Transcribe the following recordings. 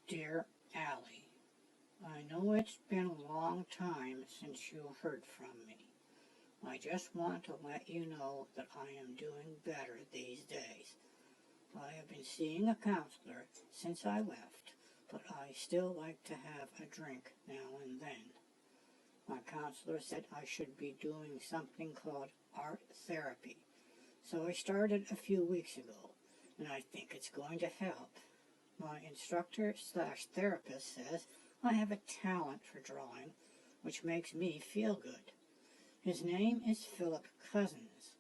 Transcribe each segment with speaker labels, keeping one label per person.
Speaker 1: Dear Allie, I know it's been a long time since you heard from me. I just want to let you know that I am doing better these days. I have been seeing a counselor since I left, but I still like to have a drink now and then. My counselor said I should be doing something called art therapy, so I started a few weeks ago, and I think it's going to help. My instructor/therapist says I have a talent for drawing, which makes me feel good. His name is Philip Cousins.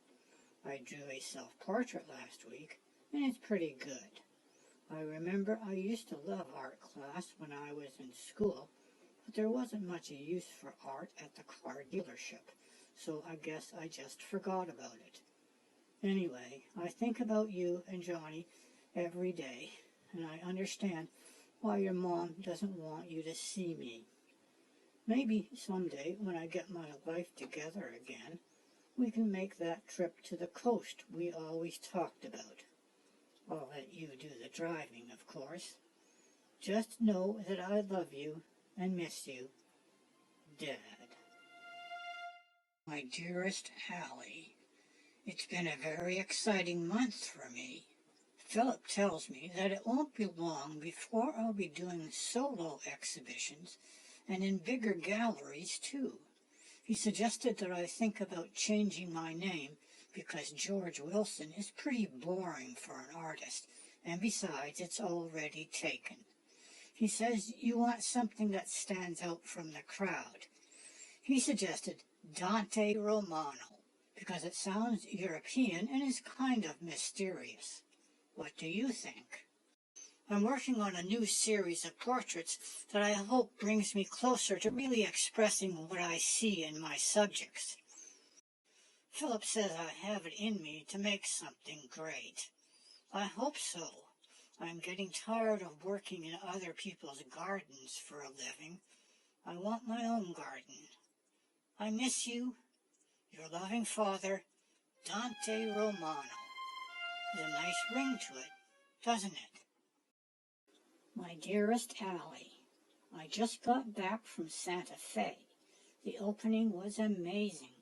Speaker 1: I drew a self-portrait last week, and it's pretty good. I remember I used to love art class when I was in school, but there wasn't much use for art at the car dealership, so I guess I just forgot about it. Anyway, I think about you and Johnny every day, and I understand why your mom doesn't want you to see me. Maybe someday, when I get my life together again, we can make that trip to the coast we always talked about. I'll let you do the driving, of course. Just know that I love you and miss you, Dad. My dearest Allie, it's been a very exciting month for me. Philip tells me that it won't be long before I'll be doing solo exhibitions and in bigger galleries too. He suggested that I think about changing my name because George Wilson is pretty boring for an artist, and besides, it's already taken. He says you want something that stands out from the crowd. He suggested Dante Romano because it sounds European and is kind of mysterious. What do you think? I'm working on a new series of portraits that I hope brings me closer to really expressing what I see in my subjects. Philip says I have it in me to make something great. I hope so. I'm getting tired of working in other people's gardens for a living. I want my own garden. I miss you, your loving father, Dante Romano. There's a nice ring to it, doesn't it? My dearest Allie, I just got back from Santa Fe. The opening was amazing.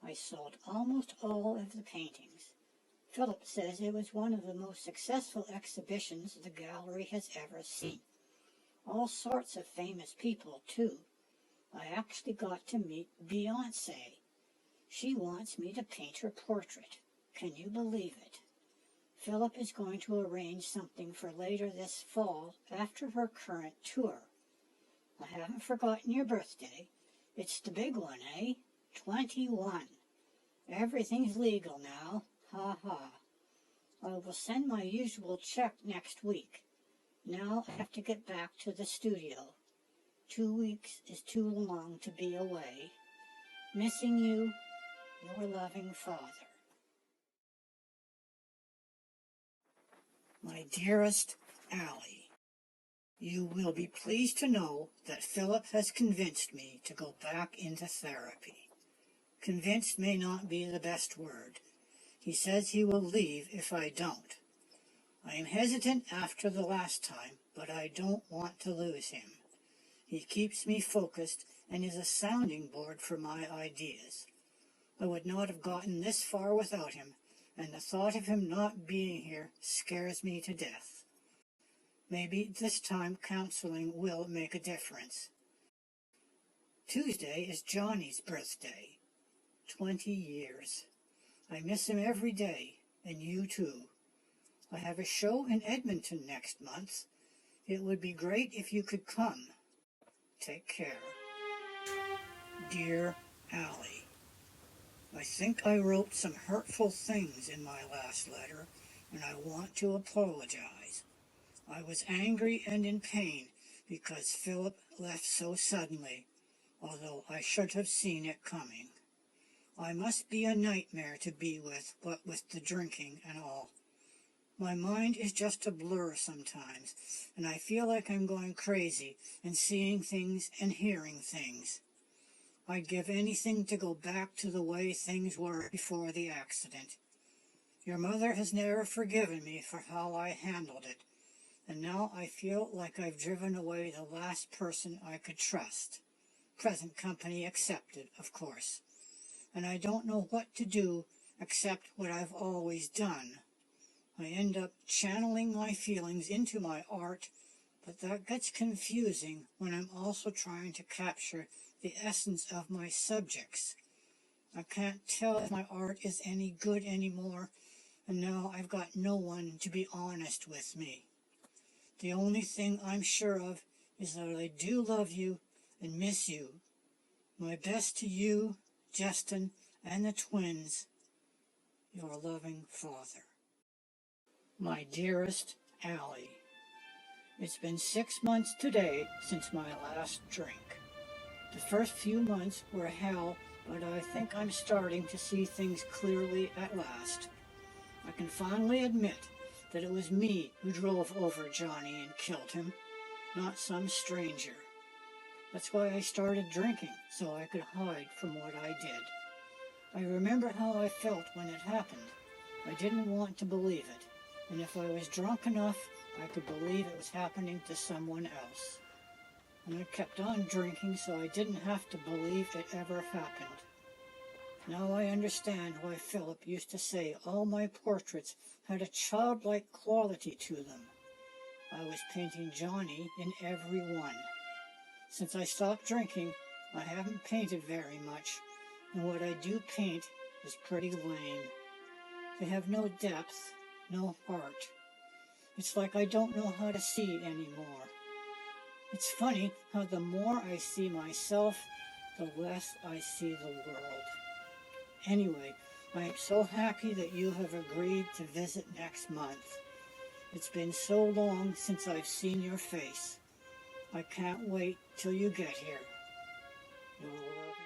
Speaker 1: I sold almost all of the paintings. Philip says it was one of the most successful exhibitions the gallery has ever seen. All sorts of famous people, too. I actually got to meet Beyoncé. She wants me to paint her portrait. Can you believe it? Philip is going to arrange something for later this fall after her current tour. I haven't forgotten your birthday. It's the big one, eh? 21. Everything's legal now. Ha ha. I will send my usual check next week. Now I have to get back to the studio. 2 weeks is too long to be away. Missing you, your loving father. My dearest Allie, you will be pleased to know that Philip has convinced me to go back into therapy. Convinced may not be the best word. He says he will leave if I don't. I am hesitant after the last time, but I don't want to lose him. He keeps me focused and is a sounding board for my ideas. I would not have gotten this far without him, and the thought of him not being here scares me to death. Maybe this time counseling will make a difference. Tuesday is Johnny's birthday. 20 years. I miss him every day, and you too. I have a show in Edmonton next month. It would be great if you could come. Take care. Dear Allie, I think I wrote some hurtful things in my last letter, and I want to apologize. I was angry and in pain because Philip left so suddenly, although I should have seen it coming. I must be a nightmare to be with, what with the drinking and all. My mind is just a blur sometimes, and I feel like I'm going crazy and seeing things and hearing things. I'd give anything to go back to the way things were before the accident. Your mother has never forgiven me for how I handled it, and now I feel like I've driven away the last person I could trust. Present company excepted, of course. And I don't know what to do except what I've always done. I end up channeling my feelings into my art, but that gets confusing when I'm also trying to capture the essence of my subjects. I can't tell if my art is any good anymore, and now I've got no one to be honest with me. The only thing I'm sure of is that I do love you and miss you. My best to you, Justin, and the twins, your loving father. My dearest Allie, it's been 6 months today since my last drink. The first few months were hell, but I think I'm starting to see things clearly at last. I can finally admit that it was me who drove over Johnny and killed him, not some stranger. That's why I started drinking, so I could hide from what I did. I remember how I felt when it happened. I didn't want to believe it, and if I was drunk enough, I could believe it was happening to someone else. And I kept on drinking so I didn't have to believe it ever happened. Now I understand why Philip used to say all my portraits had a childlike quality to them. I was painting Johnny in every one. Since I stopped drinking, I haven't painted very much, and what I do paint is pretty lame. They have no depth, no heart. It's like I don't know how to see anymore. It's funny how the more I see myself, the less I see the world. Anyway, I am so happy that you have agreed to visit next month. It's been so long since I've seen your face. I can't wait till you get here. Your loving